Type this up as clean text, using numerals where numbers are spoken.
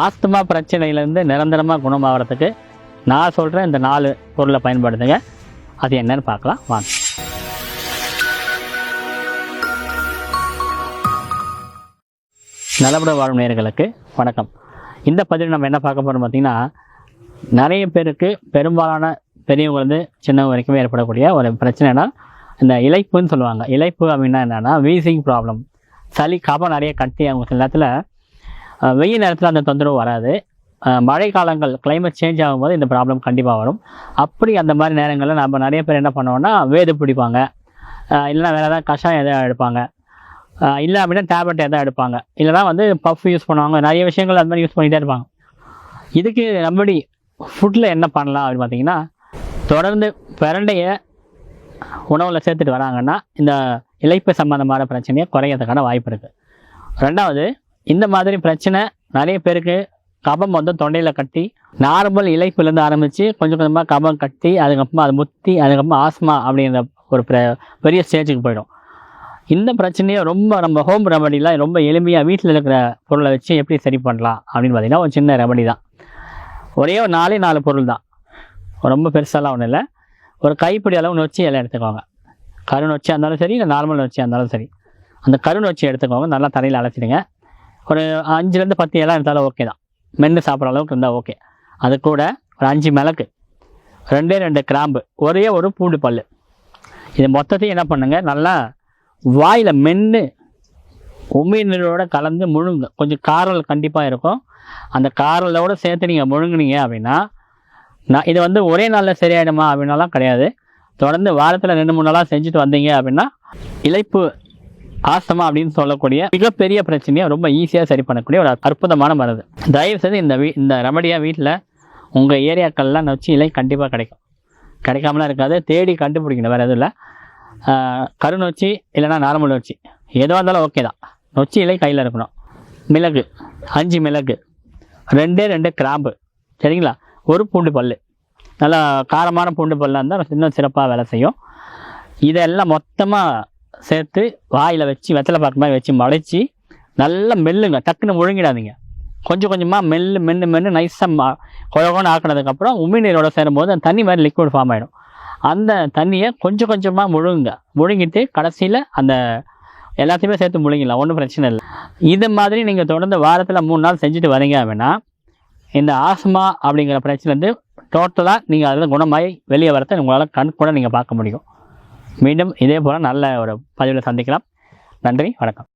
Asthma பிரச்சனையிலேருந்து நிரந்தரமாக குணமாகறதுக்கு நான் சொல்கிறேன் இந்த 4 பொருளை பயன்படுத்துங்க. அது என்னன்னு பார்க்கலாம் வாங்க. நலமுடன் வாழும் நேயர்களுக்கு வணக்கம். இந்த பதிவில் நம்ம என்ன பார்க்க போகிறோம் பார்த்தீங்கன்னா, நிறைய பேருக்கு பெரும்பாலான பெரியவங்க சின்னவங்க வரைக்கும் ஏற்படக்கூடிய ஒரு பிரச்சனைனா இந்த இளைப்புன்னு சொல்லுவாங்க. இளைப்பு அப்படின்னா என்னென்னா வீசிங் ப்ராப்ளம், சளி கபம் நிறைய கட்டி அவங்க சில நேரத்தில் வெயில் நேரத்தில் அந்த தொந்தரவு வராது. மழை காலங்கள் கிளைமேட் சேஞ்ச் ஆகும்போது இந்த ப்ராப்ளம் கண்டிப்பாக வரும். அப்படி அந்த மாதிரி நேரங்களில் நம்ம நிறைய பேர் என்ன பண்ணுவோம்னா வேது பிடிப்பாங்க, இல்லைனா வேறு ஏதாவது கஷாயம் எதாவது எடுப்பாங்க, இல்லை அப்படின்னா டேப்லெட் எதாவது எடுப்பாங்க, இல்லைனா பஃப் யூஸ் பண்ணுவாங்க. நிறைய விஷயங்கள் அது மாதிரி யூஸ் பண்ணிகிட்டே இருப்பாங்க. இதுக்கு நம்மடி ஃபுட்டில் என்ன பண்ணலாம் அப்படின்னு பார்த்தீங்கன்னா, தொடர்ந்து பிரண்டையை உணவில் சேர்த்துட்டு வராங்கன்னா இந்த இளைப்பு சம்மந்தமான பிரச்சனையை குறையறதுக்கான வாய்ப்பு இருக்குது. ரெண்டாவது, இந்த மாதிரி பிரச்சனை நிறைய பேருக்கு கபம் தொண்டையில் கட்டி நார்மல் இளைப்புலேருந்து ஆரம்பித்து கொஞ்சம் கொஞ்சமாக கபம் கட்டி அதுக்கப்புறமா அது முத்தி அதுக்கப்புறமா ஆஸ்மா அப்படிங்கிற ஒரு பெரிய ஸ்டேஜுக்கு போயிடும். இந்த பிரச்சனையை ரொம்ப நம்ம ஹோம் ரெமடிலாம் ரொம்ப எளிமையாக வீட்டில் இருக்கிற பொருளை வச்சு எப்படி சரி பண்ணலாம் அப்படின்னு பார்த்தீங்கன்னா, ஒரு சின்ன ரெமடி தான். ஒரே ஒரு 4 பொருள் தான், ரொம்ப பெருசாலாம் ஒன்றும் இல்லை. ஒரு கைப்பிடி அளவு நொச்சி எல்லாம் எடுத்துக்கோங்க. கரு நொச்சி இருந்தாலும் சரி, இல்லை நார்மல் நொச்சி இருந்தாலும் சரி. அந்த கரு நொச்சி எடுத்துக்கோங்க, நல்லா தரையில் அழைச்சிடுங்க. ஒரு 5லேருந்து 10 இலை இருந்தாலும் ஓகே தான், மென்று சாப்பிட்ற அளவுக்கு இருந்தால் ஓகே. அது கூட ஒரு 5 மிளகு, 2 கிராம்பு, ஒரே ஒரு பூண்டு பல். இது மொத்தத்தையும் என்ன பண்ணுங்கள், நல்லா வாயில் மென்று உமிழ்நீரோடு கலந்து முழுங்க. கொஞ்சம் காரல் கண்டிப்பாக இருக்கும். அந்த காரலோடு சேர்த்து நீங்கள் முழுங்குனீங்க அப்படின்னா, இது ஒரே நாளில் சரியாயிடுமா அப்படின்னாலாம் கிடையாது. தொடர்ந்து வாரத்தில் 2-3 நாளாக செஞ்சுட்டு வந்தீங்க அப்படின்னா இளைப்பு ஆஸ்துமா அப்படின்னு சொல்லக்கூடிய மிகப்பெரிய பிரச்சனையை ரொம்ப ஈஸியாக சரி பண்ணக்கூடிய ஒரு அற்புதமான மருந்து. தயவுசெய்து இந்த ரெமடியாக வீட்டில் உங்கள் ஏரியாக்கள்லாம் நொச்சி இலை கண்டிப்பாக கிடைக்கும். கிடைக்காமலாம் இருக்காது, தேடி கண்டுபிடிக்கணும், வேறு எதுவும் இல்லை. கருநொச்சி இல்லைனா நார்மல் நொச்சி எதுவாக இருந்தாலும் ஓகே தான். நொச்சி இலை கையில் இருக்கணும். மிளகு 5 மிளகு, 2 கிராம்பு, சரிங்களா? ஒரு பூண்டு பல், நல்லா காரமான பூண்டு பல்லாக இருந்தால் இன்னும் சிறப்பாக வேலை செய்யும். இதெல்லாம் மொத்தமாக சேர்த்து வாயில் வச்சு வெத்தலை பாக்கு மாதிரி வச்சு மலைச்சி நல்லா மெல்லுங்க. டக்குன்னு முழுங்கிடாதீங்க. கொஞ்சம் கொஞ்சமாக மென்று நைஸாக குழகோன்னு ஆக்கினதுக்கப்புறம் உமிழ்நீரோட சேரும்போது அந்த தண்ணி மாதிரி லிக்விட் ஃபார்ம் ஆகிடும். அந்த தண்ணியை கொஞ்சம் கொஞ்சமாக முழுங்கிட்டு கடைசியில் அந்த எல்லாத்தையுமே சேர்த்து முழுங்கிடலாம், ஒன்றும் பிரச்சனை இல்லை. இது மாதிரி நீங்கள் தொடர்ந்து வாரத்தில் 3 நாள் செஞ்சுட்டு வரீங்க அப்படின்னா இந்த ஆஸ்மா அப்படிங்கிற பிரச்சனை டோட்டலாக நீங்கள் அதில் குணமாகி வெளியே வரத்தை உங்களால் கண் கூட நீங்கள் பார்க்க முடியும். மீண்டும் இதே போல் நல்ல ஒரு பதிவில் சந்திக்கலாம். நன்றி, வணக்கம்.